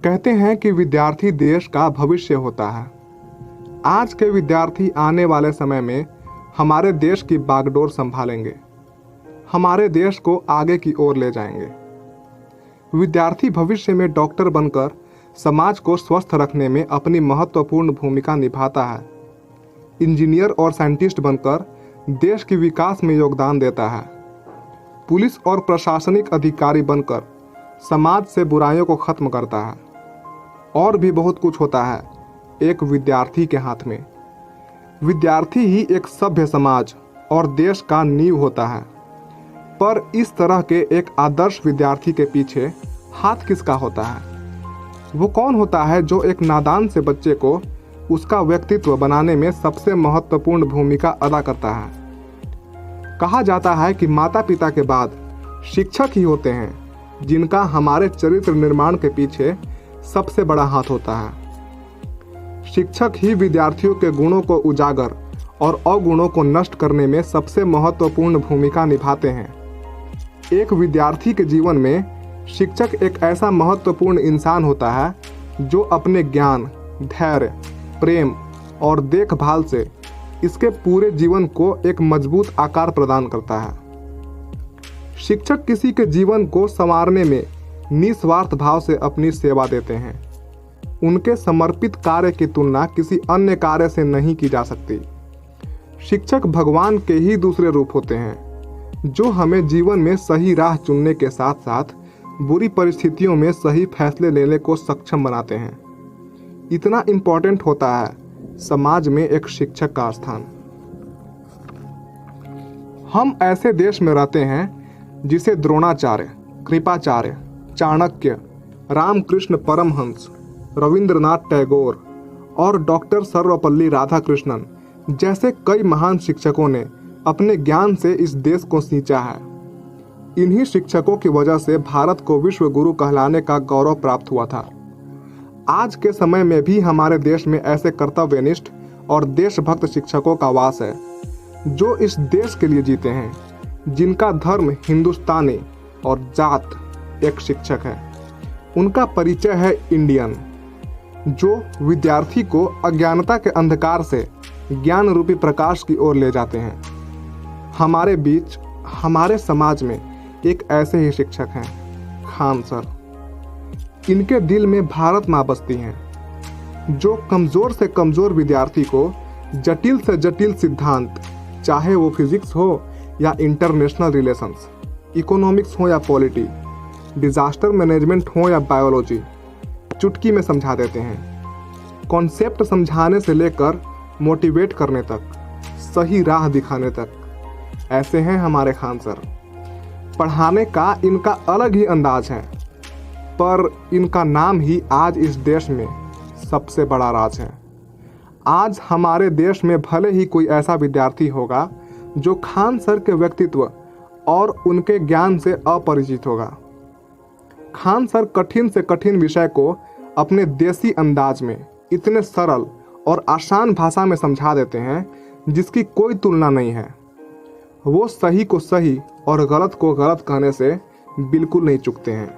कहते हैं कि विद्यार्थी देश का भविष्य होता है। आज के विद्यार्थी आने वाले समय में हमारे देश की बागडोर संभालेंगे, हमारे देश को आगे की ओर ले जाएंगे। विद्यार्थी भविष्य में डॉक्टर बनकर समाज को स्वस्थ रखने में अपनी महत्वपूर्ण भूमिका निभाता है। इंजीनियर और साइंटिस्ट बनकर देश के विकास में योगदान देता है। पुलिस और प्रशासनिक अधिकारी बनकर समाज से बुराइयों को खत्म करता है। और भी बहुत कुछ होता है एक विद्यार्थी के हाथ में। विद्यार्थी ही एक सभ्य समाज और देश का नींव होता है। पर इस तरह के एक आदर्श विद्यार्थी के पीछे हाथ किसका होता है? वो कौन होता है जो एक नादान से बच्चे को उसका व्यक्तित्व बनाने में सबसे महत्वपूर्ण भूमिका अदा करता है? कहा जाता है कि माता पिता के बाद शिक्षक ही होते हैं जिनका हमारे चरित्र निर्माण के पीछे सबसे बड़ा हाथ होता है। शिक्षक ही विद्यार्थियों के गुणों को उजागर और अवगुणों को नष्ट करने में सबसे महत्वपूर्ण भूमिका निभाते हैं। एक विद्यार्थी के जीवन में शिक्षक एक ऐसा महत्वपूर्ण इंसान होता है जो अपने ज्ञान, धैर्य, प्रेम और देखभाल से इसके पूरे जीवन को एक मजबूत आकार प्रदान करता है। शिक्षक किसी के जीवन को संवारने में निस्वार्थ भाव से अपनी सेवा देते हैं। उनके समर्पित कार्य की तुलना किसी अन्य कार्य से नहीं की जा सकती। शिक्षक भगवान के ही दूसरे रूप होते हैं जो हमें जीवन में सही राह चुनने के साथ साथ बुरी परिस्थितियों में सही फैसले लेने को सक्षम बनाते हैं। इतना इम्पोर्टेंट होता है समाज में एक शिक्षक का स्थान। हम ऐसे देश में रहते हैं जिसे द्रोणाचार्य, कृपाचार्य, चाणक्य, रामकृष्ण परमहंस, रविंद्रनाथ टैगोर और डॉक्टर सर्वपल्ली राधाकृष्णन जैसे कई महान शिक्षकों ने अपने ज्ञान से इस देश को सींचा है। इन्हीं शिक्षकों की वजह से भारत को विश्व गुरु कहलाने का गौरव प्राप्त हुआ था। आज के समय में भी हमारे देश में ऐसे कर्तव्यनिष्ठ और देशभक्त शिक्षकों का वास है जो इस देश के लिए जीते हैं, जिनका धर्म हिंदुस्तानी और जात एक शिक्षक है। उनका परिचय है इंडियन, जो विद्यार्थी को अज्ञानता के अंधकार से ज्ञान रूपी प्रकाश की ओर ले जाते हैं। हमारे बीच, हमारे समाज में एक ऐसे ही शिक्षक हैं, खान सर। इनके दिल में भारत माँ बसती हैं, जो कमज़ोर से कमज़ोर विद्यार्थी को जटिल से जटिल सिद्धांत, चाहे वो फिजिक्स हो या इंटरनेशनल रिलेशंस, इकोनॉमिक्स हो या पॉलिटी, डिजास्टर मैनेजमेंट हो या बायोलॉजी, चुटकी में समझा देते हैं। कॉन्सेप्ट समझाने से लेकर मोटिवेट करने तक, सही राह दिखाने तक। ऐसे हैं हमारे खान सर। पढ़ाने का इनका अलग ही अंदाज है, पर इनका नाम ही आज इस देश में सबसे बड़ा राज है। आज हमारे देश में भले ही कोई ऐसा विद्यार्थी होगा जो खान सर के व्यक्तित्व और उनके ज्ञान से अपरिचित होगा। खान सर कठिन से कठिन विषय को अपने देसी अंदाज में इतने सरल और आसान भाषा में समझा देते हैं जिसकी कोई तुलना नहीं है। वो सही को सही और गलत को गलत कहने से बिल्कुल नहीं चूकते हैं।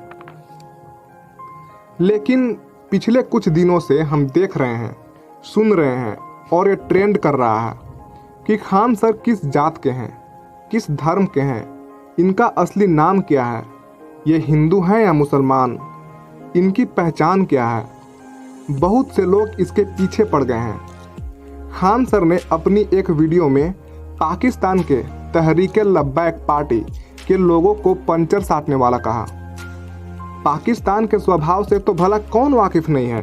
लेकिन पिछले कुछ दिनों से हम देख रहे हैं, सुन रहे हैं और ये ट्रेंड कर रहा है कि खान सर किस जात के हैं, किस धर्म के हैं, इनका असली नाम क्या है, ये हिंदू हैं या मुसलमान, इनकी पहचान क्या है। बहुत से लोग इसके पीछे पड़ गए हैं। खान सर ने अपनी एक वीडियो में पाकिस्तान के तहरीक-ए-लब्बैक पार्टी के लोगों को पंचर साटने वाला कहा। पाकिस्तान के स्वभाव से तो भला कौन वाकिफ नहीं है।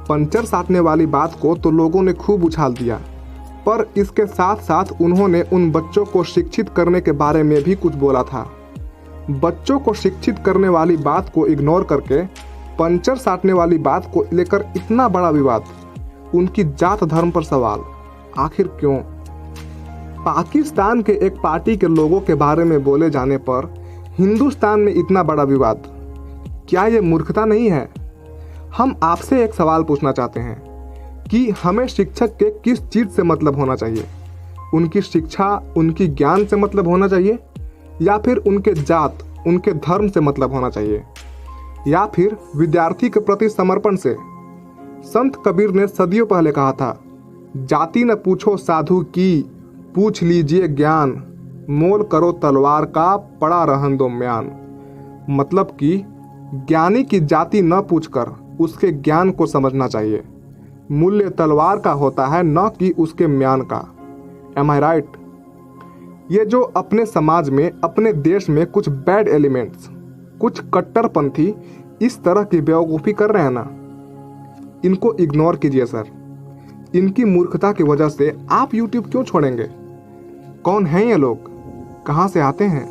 पंचर साटने वाली बात को तो लोगों ने खूब उछाल दिया, पर इसके साथ साथ उन्होंने उन बच्चों को शिक्षित करने के बारे में भी कुछ बोला था। बच्चों को शिक्षित करने वाली बात को इग्नोर करके पंचर साटने वाली बात को लेकर इतना बड़ा विवाद, उनकी जात धर्म पर सवाल, आखिर क्यों? पाकिस्तान के एक पार्टी के लोगों के बारे में बोले जाने पर हिंदुस्तान में इतना बड़ा विवाद, क्या ये मूर्खता नहीं है? हम आपसे एक सवाल पूछना चाहते हैं कि हमें शिक्षक के किस चीज़ से मतलब होना चाहिए? उनकी शिक्षा, उनकी ज्ञान से मतलब होना चाहिए या फिर उनके जात, उनके धर्म से मतलब होना चाहिए? या फिर विद्यार्थी के प्रति समर्पण से? संत कबीर ने सदियों पहले कहा था, जाति न पूछो साधु की, पूछ लीजिए ज्ञान, मोल करो तलवार का, पड़ा रहन दो म्यान। मतलब कि ज्ञानी की जाति न पूछकर उसके ज्ञान को समझना चाहिए। मूल्य तलवार का होता है, न कि उसके म्यान का। एम आई राइट? ये जो अपने समाज में, अपने देश में कुछ बैड एलिमेंट्स, कुछ कट्टरपंथी इस तरह की बेवकूफ़ी कर रहे हैं ना, इनको इग्नोर कीजिए सर। इनकी मूर्खता की वजह से आप यूट्यूब क्यों छोड़ेंगे? कौन हैं ये लोग? कहाँ से आते हैं?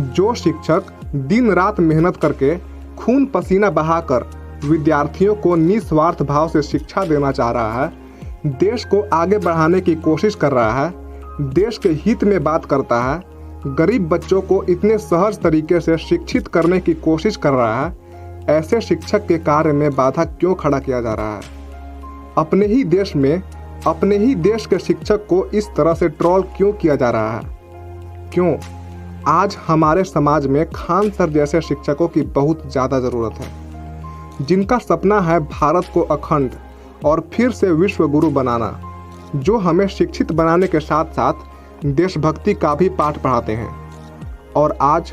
जो शिक्षक दिन रात मेहनत करके खून पसीना बहाकर विद्यार्थियों को निस्वार्थ भाव से शिक्षा देना चाह रहा है, देश को आगे बढ़ाने की कोशिश कर रहा है, देश के हित में बात करता है, गरीब बच्चों को इतने सहज तरीके से शिक्षित करने की कोशिश कर रहा है, ऐसे शिक्षक के कार्य में बाधा क्यों खड़ा किया जा रहा है? अपने ही देश में, अपने ही देश के शिक्षक को इस तरह से ट्रोल क्यों किया जा रहा है? क्यों? आज हमारे समाज में खान सर जैसे शिक्षकों की बहुत ज़्यादा ज़रूरत है, जिनका सपना है भारत को अखंड और फिर से विश्व गुरु बनाना, जो हमें शिक्षित बनाने के साथ साथ देशभक्ति का भी पाठ पढ़ाते हैं। और आज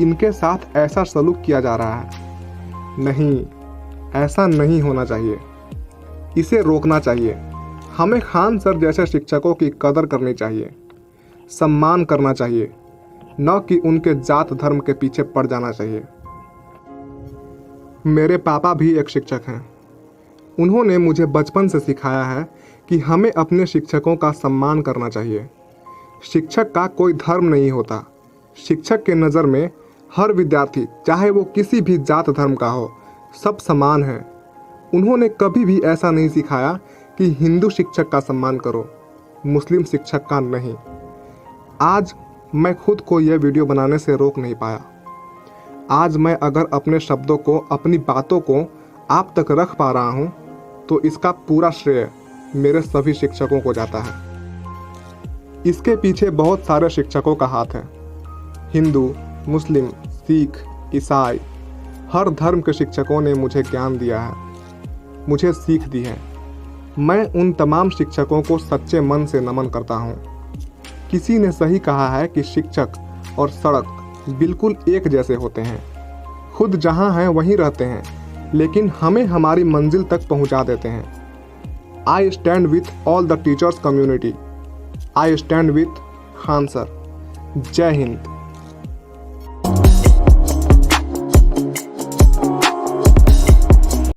इनके साथ ऐसा सलूक किया जा रहा है। नहीं, ऐसा नहीं होना चाहिए। इसे रोकना चाहिए। हमें खान सर जैसे शिक्षकों की कदर करनी चाहिए, सम्मान करना चाहिए, न कि उनके जात धर्म के पीछे पड़ जाना चाहिए। मेरे पापा भी एक शिक्षक हैं। उन्होंने मुझे बचपन से सिखाया है कि हमें अपने शिक्षकों का सम्मान करना चाहिए। शिक्षक का कोई धर्म नहीं होता। शिक्षक के नज़र में हर विद्यार्थी, चाहे वो किसी भी जात धर्म का हो, सब समान है। उन्होंने कभी भी ऐसा नहीं सिखाया कि हिंदू शिक्षक का सम्मान करो, मुस्लिम शिक्षक का नहीं। आज मैं खुद को यह वीडियो बनाने से रोक नहीं पाया। आज मैं अगर अपने शब्दों को, अपनी बातों को आप तक रख पा रहा हूँ, तो इसका पूरा श्रेय मेरे सभी शिक्षकों को जाता है। इसके पीछे बहुत सारे शिक्षकों का हाथ है। हिंदू, मुस्लिम, सिख, ईसाई, हर धर्म के शिक्षकों ने मुझे ज्ञान दिया है, मुझे सीख दी है। मैं उन तमाम शिक्षकों को सच्चे मन से नमन करता हूँ। किसी ने सही कहा है कि शिक्षक और सड़क बिल्कुल एक जैसे होते हैं, खुद जहाँ हैं वहीं रहते हैं, लेकिन हमें हमारी मंजिल तक पहुँचा देते हैं। I stand with all the teachers community. I stand with Khan sir. जय हिंद।